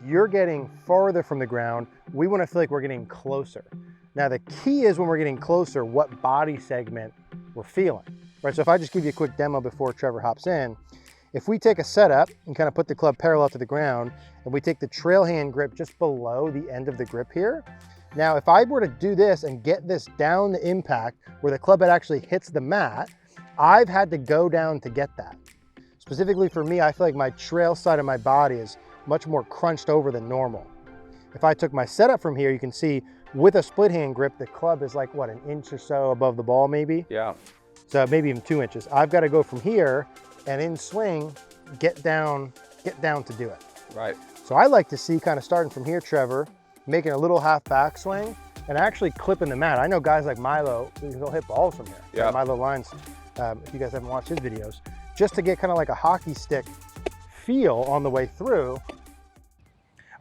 you're getting farther from the ground, we want to feel like we're getting closer. Now the key is when we're getting closer, what body segment we're feeling, right? So if I just give you a quick demo before Trevor hops in, if we take a setup and kind of put the club parallel to the ground, and we take the trail hand grip just below the end of the grip here. Now, if I were to do this and get this down the impact where the club head actually hits the mat, I've had to go down to get that. Specifically for me, I feel like my trail side of my body is much more crunched over than normal. If I took my setup from here, you can see with a split hand grip, the club is like, what, an inch or so above the ball maybe? Yeah. So maybe even 2 inches. I've got to go from here and in swing, get down to do it. Right. So I like to see kind of starting from here, Trevor, making a little half backswing and actually clipping the mat. I know guys like Milo, they'll hit balls from here. Yeah. Milo Lines, if you guys haven't watched his videos, just to get kind of like a hockey stick feel on the way through.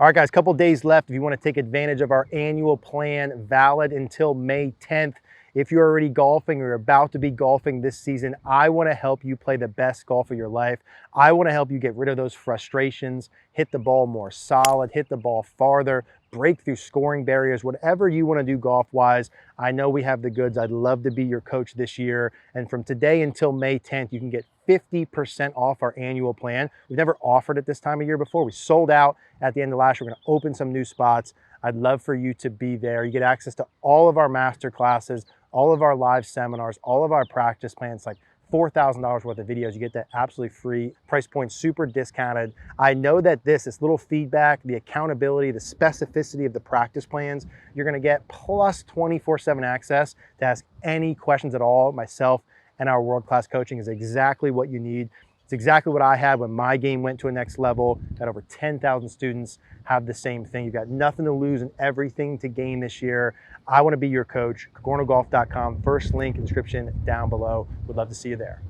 All right, guys, couple days left if you want to take advantage of our annual plan, valid until May 10th. If you're already golfing or you're about to be golfing this season, I want to help you play the best golf of your life. I want to help you get rid of those frustrations, hit the ball more solid, hit the ball farther, break through scoring barriers, whatever you want to do golf-wise. I know we have the goods. I'd love to be your coach this year. And from today until May 10th, you can get 50% off our annual plan. We've never offered it this time of year before. We sold out at the end of last year. We're going to open some new spots. I'd love for you to be there. You get access to all of our master classes, all of our live seminars, all of our practice plans, like $4,000 worth of videos. You get that absolutely free. Price point super discounted. I know that this little feedback, the accountability, the specificity of the practice plans, you're gonna get plus 24/7 access to ask any questions at all. Myself and our world-class coaching is exactly what you need. It's exactly what I had when my game went to a next level. Had over 10,000 students have the same thing. You've got nothing to lose and everything to gain this year. I want to be your coach. CogornoGolf.com. First link in the description down below. Would love to see you there.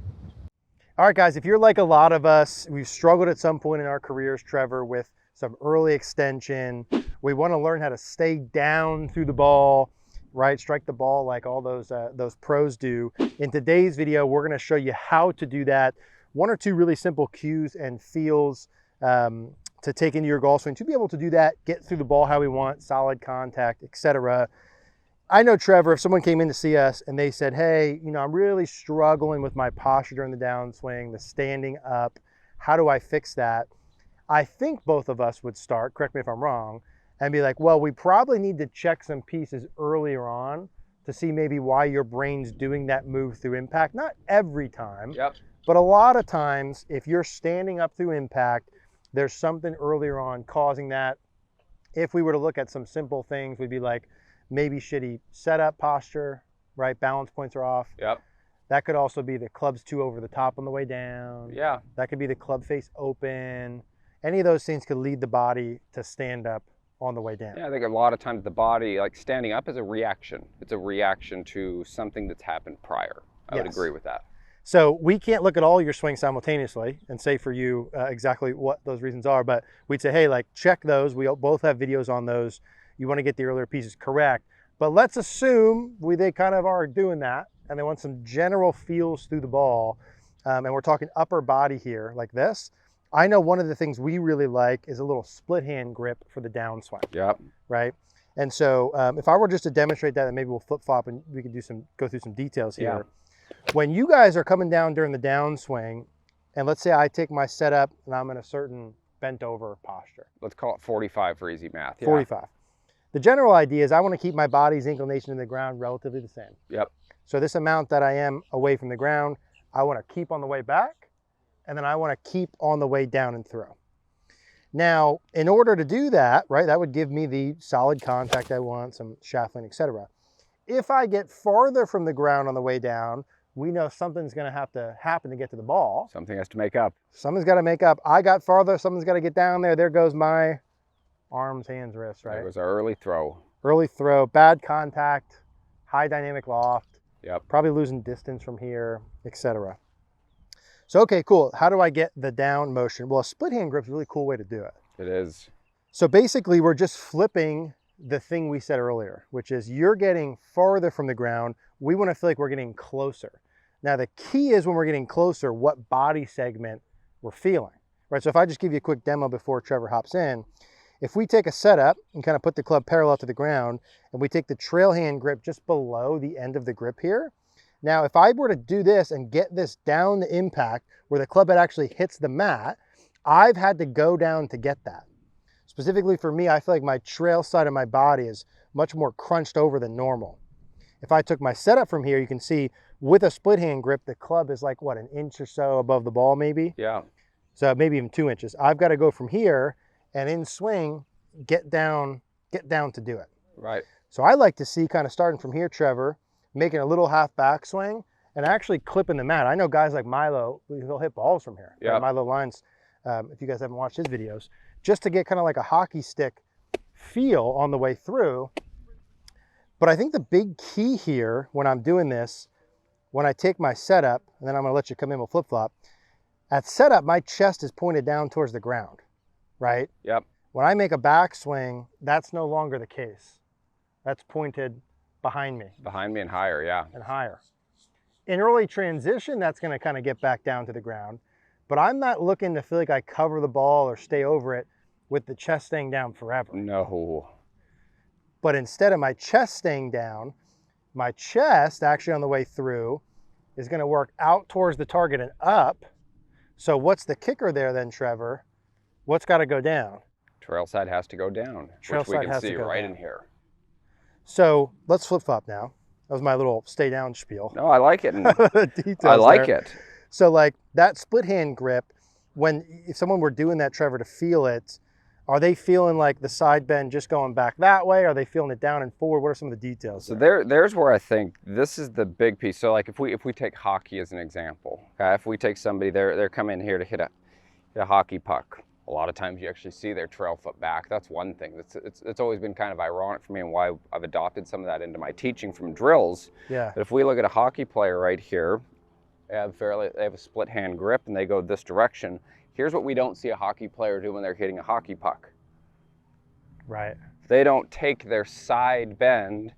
All right, guys, if you're like a lot of us, we've struggled at some point in our careers, Trevor, with some early extension. We want to learn how to stay down through the ball, right? Strike the ball like all those pros do. In today's video, we're going to show you how to do that. One or two really simple cues and feels to take into your golf swing to be able to do that, get through the ball how we want, solid contact, etc. I know, Trevor, if someone came in to see us and they said, hey, you know, I'm really struggling with my posture during the downswing, the standing up, how do I fix that? I think both of us would start, correct me if I'm wrong, and be like, well, we probably need to check some pieces earlier on to see maybe why your brain's doing that move through impact. Not every time. Yep. But a lot of times, if you're standing up through impact, there's something earlier on causing that. If we were to look at some simple things, we'd be like, maybe shitty setup posture, right? Balance points are off. Yep. That could also be the club's too over the top on the way down. Yeah. That could be the club face open. Any of those things could lead the body to stand up on the way down. Yeah, I think a lot of times the body, like standing up, is a reaction. It's a reaction to something that's happened prior. I would agree with that. So we can't look at all your swings simultaneously and say for you exactly what those reasons are, but we'd say, hey, like check those. We both have videos on those. You want to get the earlier pieces correct. But let's assume they kind of are doing that and they want some general feels through the ball. And we're talking upper body here like this. I know one of the things we really like is a little split hand grip for the downswing. Yep. Right? And so if I were just to demonstrate that, then maybe we'll flip-flop and we could go through some details here. Yeah. When you guys are coming down during the downswing, and let's say I take my setup and I'm in a certain bent over posture. Let's call it 45 for easy math. Yeah. 45. The general idea is I want to keep my body's inclination to the ground relatively the same. Yep. So this amount that I am away from the ground, I want to keep on the way back, and then I want to keep on the way down and throw. Now, in order to do that, right, that would give me the solid contact I want, some shaft lean, etc. If I get farther from the ground on the way down, we know something's going to have to happen to get to the ball. Something has to make up. Something's got to make up. I got farther, something's got to get down there. There goes my arms, hands, wrists, right? There was our early throw. Early throw, bad contact, high dynamic loft. Yep. Probably losing distance from here, etc. So, okay, cool. How do I get the down motion? Well, a split hand grip is a really cool way to do it. It is. So basically, we're just flipping the thing we said earlier, which is you're getting farther from the ground. We want to feel like we're getting closer. Now, the key is when we're getting closer, what body segment we're feeling, right? So if I just give you a quick demo before Trevor hops in, If we take a setup and kind of put the club parallel to the ground, and we take the trail hand grip just below the end of the grip here. Now, if I were to do this and get this down the impact where the club head actually hits the mat, I've had to go down to get that. Specifically for me, I feel like my trail side of my body is much more crunched over than normal. If I took my setup from here, you can see with a split hand grip, the club is like, what, an inch or so above the ball maybe? Yeah. So maybe even 2 inches. I've got to go from here and in swing, get down to do it. Right. So I like to see kind of starting from here, Trevor, making a little half backswing and actually clipping the mat. I know guys like Milo, he'll hit balls from here. Yeah. Right? Milo Lines, if you guys haven't watched his videos, just to get kind of like a hockey stick feel on the way through. But I think the big key here when I'm doing this, when I take my setup, and then I'm gonna let you come in with flip-flop, at setup, my chest is pointed down towards the ground, right? Yep. When I make a backswing, that's no longer the case. That's pointed behind me. Behind me and higher, yeah. And higher. In early transition, that's gonna kind of get back down to the ground, but I'm not looking to feel like I cover the ball or stay over it with the chest staying down forever. No. But instead of my chest staying down, my chest actually on the way through is gonna work out towards the target and up. So what's the kicker there then, Trevor? What's gotta go down? Trail side has to go down, Trail which we side can has to see go right down. in here. So let's flip flop now. That was my little stay down spiel. No, I like it. And Details I like there. it. So like that split hand grip, if someone were doing that, Trevor, to feel it, are they feeling like the side bend just going back that way? Are they feeling it down and forward? What are some of the details? So there's where I think this is the big piece. So like if we take hockey as an example, okay? If we take somebody, they're coming here to hit a hockey puck. A lot of times you actually see their trail foot back. That's one thing. It's always been kind of ironic for me and why I've adopted some of that into my teaching from drills. Yeah. But if we look at a hockey player right here, they have a split hand grip and they go this direction. Here's what we don't see a hockey player do when they're hitting a hockey puck. Right. They don't take their side bend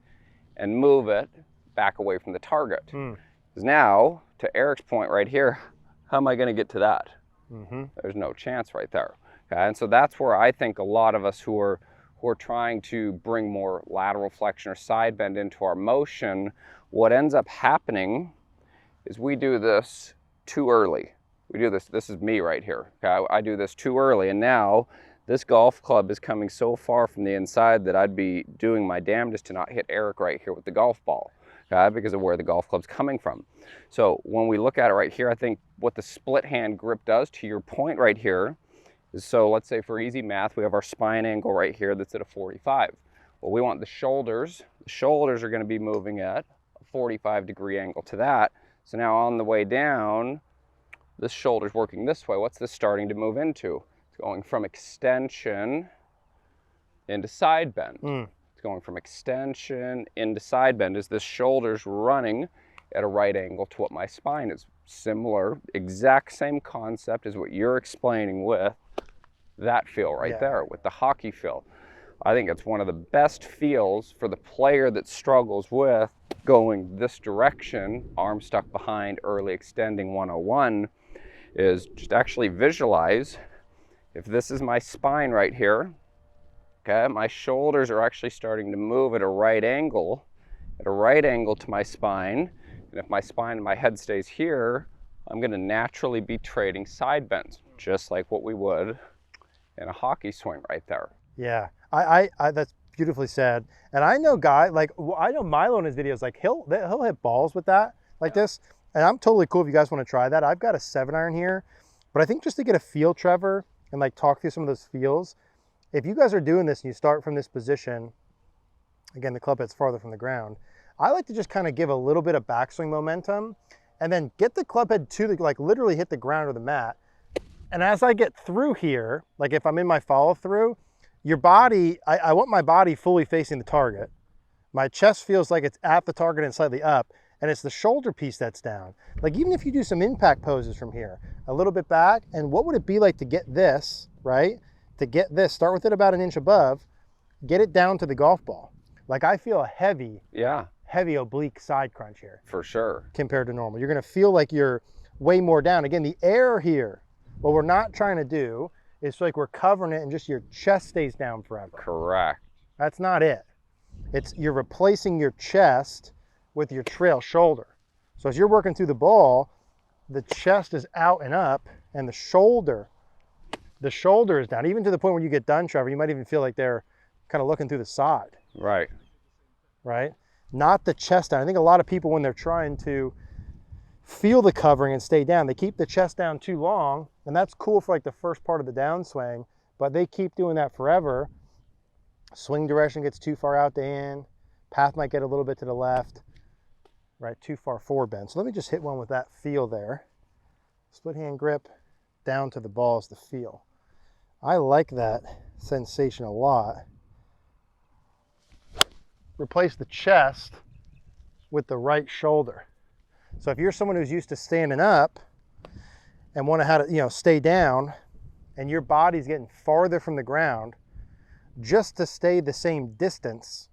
and move it back away from the target. Because now, to Eric's point right here, how am I going to get to that? There's no chance right there. Okay? And so that's where I think a lot of us who are trying to bring more lateral flexion or side bend into our motion, what ends up happening is we do this too early. We do this is me right here. Okay? I do this too early, and now this golf club is coming so far from the inside that I'd be doing my damnedest to not hit Eric right here with the golf ball, okay? Because of where the golf club's coming from. So when we look at it right here, I think what the split hand grip does, to your point right here, is, so let's say for easy math, we have our spine angle right here that's at a 45. Well, we want the shoulders. The shoulders are going to be moving at a 45-degree angle to that. So now on the way down, this shoulder's working this way. What's this starting to move into? It's going from extension into side bend. It's going from extension into side bend as this shoulder's running at a right angle to what my spine is. Similar, exact same concept as what you're explaining with that feel right there, with the hockey feel. I think it's one of the best feels for the player that struggles with going this direction, arm stuck behind, early extending 101, is just actually visualize, if this is my spine right here, okay, my shoulders are actually starting to move at a right angle to my spine. And if my spine and my head stays here, I'm going to naturally be trading side bends, just like what we would in a hockey swing right there. Yeah, I that's beautifully said. And I know I know Milo in his videos, like he'll hit balls with that like this. And I'm totally cool if you guys want to try that. I've got a 7-iron here, but I think just to get a feel, Trevor, and like talk through some of those feels, if you guys are doing this and you start from this position, again, the club head's farther from the ground, I like to just kind of give a little bit of backswing momentum and then get the club head to the, like literally hit the ground or the mat. And as I get through here, like if I'm in my follow through, your body, I want my body fully facing the target. My chest feels like it's at the target and slightly up, and it's the shoulder piece that's down. Like even if you do some impact poses from here, a little bit back, and what would it be like to get this, right? To get this, start with it about an inch above, get it down to the golf ball. Like I feel a heavy oblique side crunch here. For sure. Compared to normal. You're gonna feel like you're way more down. Again, the air here, what we're not trying to do It's like we're covering it and just your chest stays down forever. Correct. That's not it. You're replacing your chest with your trail shoulder. So as you're working through the ball, the chest is out and up, and the shoulder is down. Even to the point when you get done, Trevor, you might even feel like they're kind of looking through the side. Right. Right? Not the chest down. I think a lot of people, when they're trying to feel the covering and stay down, they keep the chest down too long, and that's cool for like the first part of the downswing, but they keep doing that forever. Swing direction gets too far out to in. Path might get a little bit to the left. Right, too far forward bend. So let me just hit one with that feel there. Split hand grip, down to the ball is the feel. I like that sensation a lot. Replace the chest with the right shoulder. So if you're someone who's used to standing up and want to how to, stay down, and your body's getting farther from the ground, just to stay the same distance,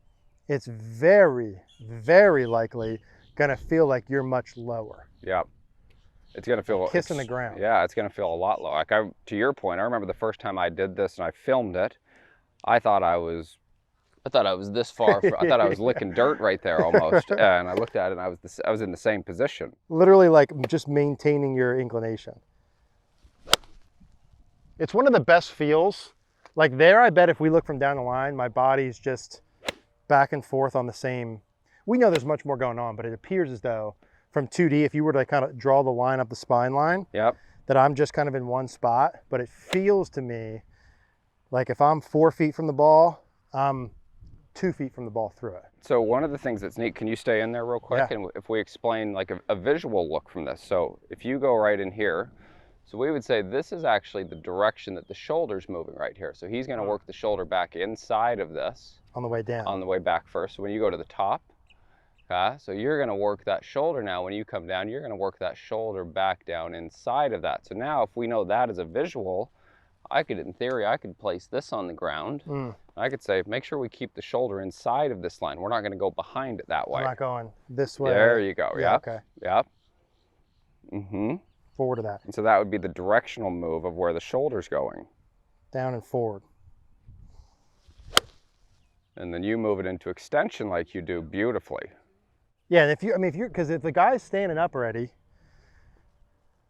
it's very, very likely gonna feel like you're much lower. Yeah, it's gonna feel kissing the ground. Yeah, it's gonna feel a lot lower. Like to your point, I remember the first time I did this and I filmed it, I thought I was this far. I thought I was licking dirt right there almost, and I looked at it and I was in the same position. Literally, like just maintaining your inclination. It's one of the best feels. Like there, I bet if we look from down the line, my body's just back and forth on the same. We know there's much more going on, but it appears as though from 2D, if you were to kind of draw the line up the spine line, yep, that I'm just kind of in one spot, but it feels to me like if I'm 4 feet from the ball, I'm 2 feet from the ball through it. So one of the things that's neat, can you stay in there real quick? Yeah. And if we explain like a visual look from this. So if you go right in here, so we would say this is actually the direction that the shoulder's moving right here. So he's gonna work the shoulder back inside of this. On the way down. On the way back first. So when you go to the top, so you're going to work that shoulder now. When you come down, you're going to work that shoulder back down inside of that. So now if we know that as a visual, in theory, I could place this on the ground. I could say, make sure we keep the shoulder inside of this line. We're not going to go behind it that way. I'm not going this way. There you go. Yeah, Yep. okay. Yep. Forward of that. And so that would be the directional move of where the shoulder's going. Down and forward. And then you move it into extension like you do beautifully. Yeah, and because if the guy's standing up already,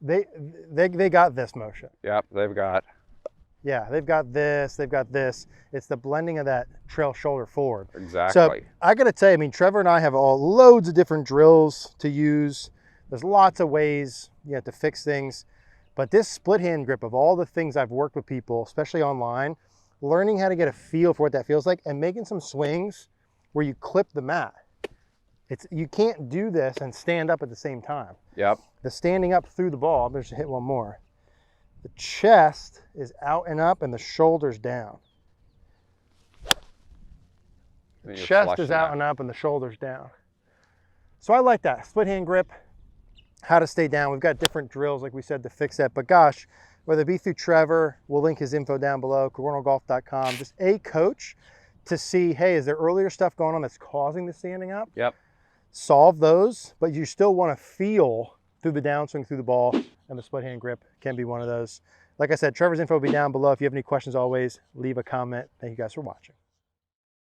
they got this motion. Yep, they've got this. It's the blending of that trail shoulder forward. Exactly. So I got to tell you, Trevor and I have loads of different drills to use. There's lots of ways to fix things, but this split hand grip, of all the things I've worked with people, especially online, learning how to get a feel for what that feels like and making some swings where you clip the mat. You can't do this and stand up at the same time. Yep. The standing up through the ball, I'm just hit one more. The chest is out and up and the shoulders down. The chest is out and up and the shoulders down. So I like that. Split hand grip, how to stay down. We've got different drills, like we said, to fix that. But gosh, whether it be through Trevor, we'll link his info down below, cogornogolf.com, just a coach to see, hey, is there earlier stuff going on that's causing the standing up? Yep. Solve those, but you still want to feel through the downswing, through the ball, and the split hand grip can be one of those. Like I said, Trevor's info will be down below. If you have any questions, always leave a comment. Thank you guys for watching.